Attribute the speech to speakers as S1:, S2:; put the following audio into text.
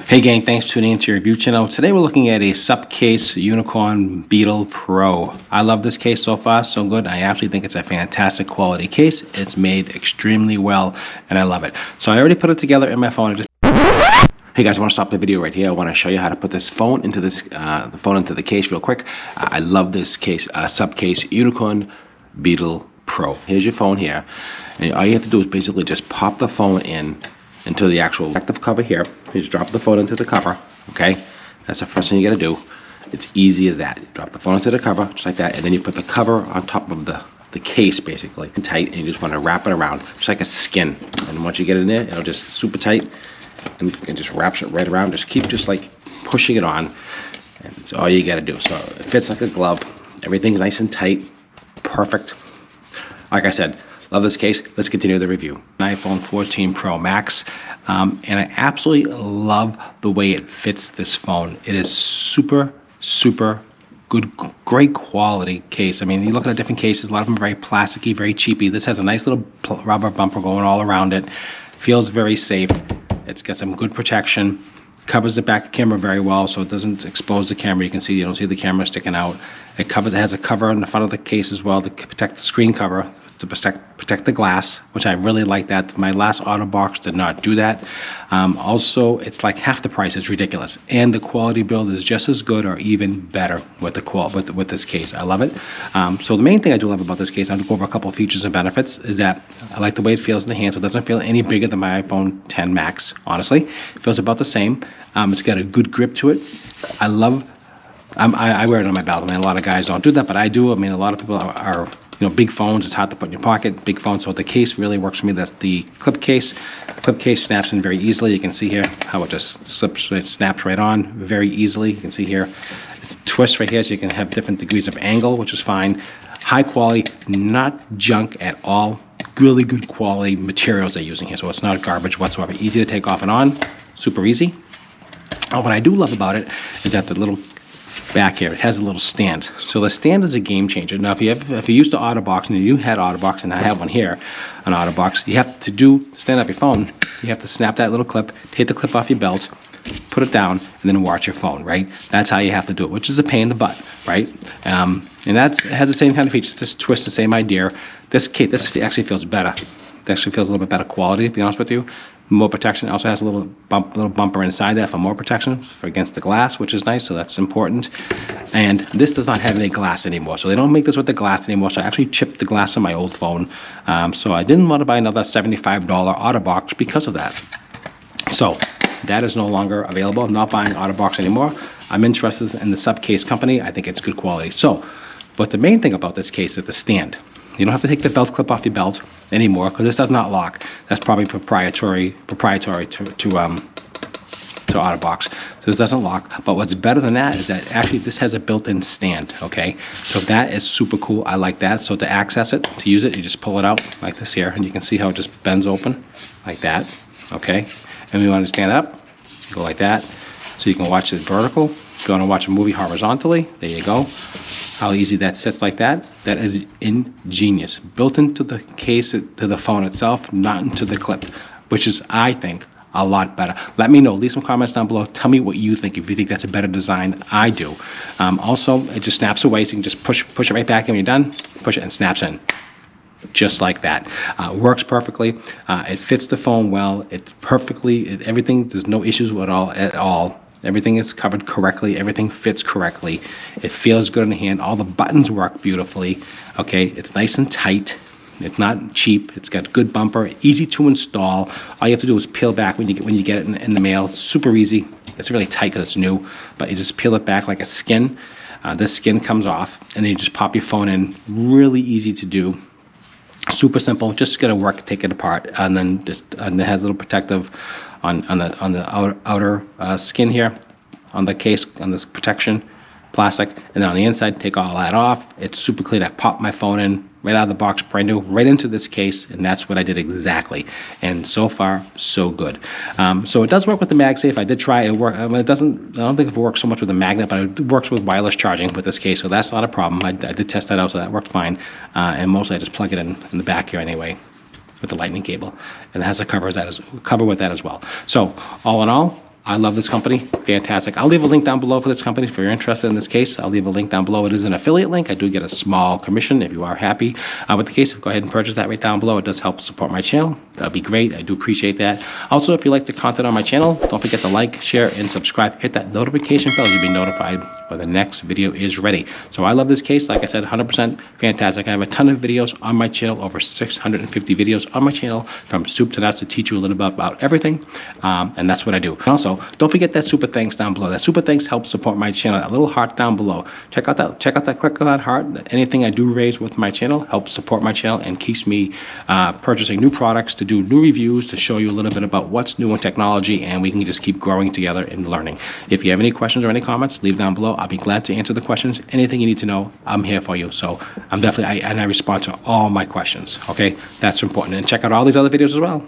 S1: Hey gang, thanks for tuning into your review channel. Today we're looking at a Supcase Unicorn Beetle Pro. I love this case so far, so good. I actually think it's a fantastic quality case. It's made extremely well, and I love it. So I already put it together in my phone. Hey guys, I want to stop the video right here. I want to show you how to put this phone into the case real quick. I love this case, Supcase Unicorn Beetle Pro. Here's your phone here, and all you have to do is basically just pop the phone into the actual protective cover here. You just drop the phone into the cover, okay? That's the first thing you gotta do. It's easy as that. You drop the phone into the cover, just like that, and then you put the cover on top of the case, basically, and tight, and you just wanna wrap it around, just like a skin. And once you get it in there, it'll just super tight, and just wraps it right around. Just keep like pushing it on, and that's all you gotta do. So it fits like a glove. Everything's nice and tight, perfect. Like I said, love this case. Let's continue the review. iPhone 14 Pro Max, and I absolutely love the way it fits this phone. It is super good, great quality case. I mean, you look at different cases, a lot of them are very plasticky, very cheapy. This has a nice little rubber bumper going all around it. Feels very safe. It's got some good protection. Covers the back camera very well, so it doesn't expose the camera. You don't see the camera sticking out. It has a cover on the front of the case as well to protect the screen cover, to protect the glass, which I really like that. My last Autobox did not do that. Also, it's like half the price. It's ridiculous, and the quality build is just as good or even better with with this case. I love it. So the main thing I do love about this case, I'll go over a couple of features and benefits, is that I like the way it feels in the hand. So it doesn't feel any bigger than my iPhone 10 Max. Honestly, it feels about the same. It's got a good grip to it. I wear it on my belt. I mean, a lot of guys don't do that, but I do. I mean, a lot of people are big phones. It's hard to put in your pocket, big phone. So the case really works for me. That's the clip case. Clip case snaps in very easily. You can see here how it just snaps right on very easily. You can see here, it's twists right here, so you can have different degrees of angle, which is fine. High quality, not junk at all. Really good quality materials they're using here, so it's not garbage whatsoever. Easy to take off and on, super easy. What I do love about it is that the little back here, it has a little stand. So the stand is a game changer. Now, if you're used to Autobox, and you had Autobox, and I have one here, an Autobox, you have to stand up your phone. You have to snap that little clip, take the clip off your belt, put it down, and then watch your phone, right? That's how you have to do it, which is a pain in the butt, right? And it has the same kind of features. Just twist, the same idea. This actually feels better. It actually feels a little bit better quality, to be honest with you. More protection. It also has a little bumper inside that for more protection against the glass, which is nice, so that's important. And this does not have any glass anymore, so they don't make this with the glass anymore. So I actually chipped the glass on my old phone, so I didn't want to buy another $75 Autobox because of that. So that is no longer available. I'm not buying Autobox anymore. I'm interested in the Supcase company. I think it's good quality. But the main thing about this case is the stand. You don't have to take the belt clip off your belt anymore, because this does not lock. That's probably proprietary to Autobox. So this doesn't lock. But what's better than that is that actually this has a built-in stand, okay? So that is super cool. I like that. So to access it, to use it, you just pull it out like this here, and you can see how it just bends open like that, okay? And when you want to stand up, go like that. So you can watch it vertical. If you want to watch a movie horizontally, there you go. How easy that sits like that. That is ingenious. Built into the case, to the phone itself, not into the clip, which is, I think, a lot better. Let me know. Leave some comments down below. Tell me what you think. If you think that's a better design, I do. Also, it just snaps away, so you can just push it right back in when you're done. Push it and snaps in. Just like that. Works perfectly. It fits the phone well. It's perfectly, everything, there's no issues at all. Everything is covered correctly. Everything fits correctly. It feels good in the hand. All the buttons work beautifully. Okay, it's nice and tight. It's not cheap. It's got good bumper. Easy to install. All you have to do is peel back when you get it in the mail. Super easy. It's really tight because it's new, but you just peel it back like a skin. This skin comes off, and then you just pop your phone in. Really easy to do. Super simple. Just gotta work, take it apart, and then and it has a little protective on the outer skin here, on the case, on this protection plastic, and then on the inside, take all that off. It's super clean. I popped my phone in right out of the box, brand new, right into this case, and that's what I did exactly. And so far, so good. So it does work with the MagSafe. I did try it. It doesn't. I don't think it works so much with the magnet, but it works with wireless charging with this case, so that's not a problem. I did test that out, so that worked fine. And mostly I just plug it in the back here anyway, with the lightning cable, and it has a cover with that as well. So all in all, I love this company. Fantastic. I'll leave a link down below for this company if you're interested in this case. I'll leave a link down below. It is an affiliate link. I do get a small commission if you are happy with the case. Go ahead and purchase that right down below. It does help support my channel. That'd be great. I do appreciate that. Also, if you like the content on my channel, don't forget to like, share, and subscribe. Hit that notification bell. You'll be notified when the next video is ready. So I love this case. Like I said, 100% fantastic. I have a ton of videos on my channel, over 650 videos on my channel, from soup to nuts, to teach you a little bit about everything. And that's what I do. And also, don't forget that super thanks down below. That super thanks helps support my channel. That little heart down below. Check out that, click on that heart. Anything I do raise with my channel helps support my channel and keeps me purchasing new products, to do new reviews, to show you a little bit about what's new in technology, and we can just keep growing together and learning. If you have any questions or any comments, leave down below. I'll be glad to answer the questions. Anything you need to know, I'm here for you. So I'm definitely, I respond to all my questions. Okay, that's important. And check out all these other videos as well.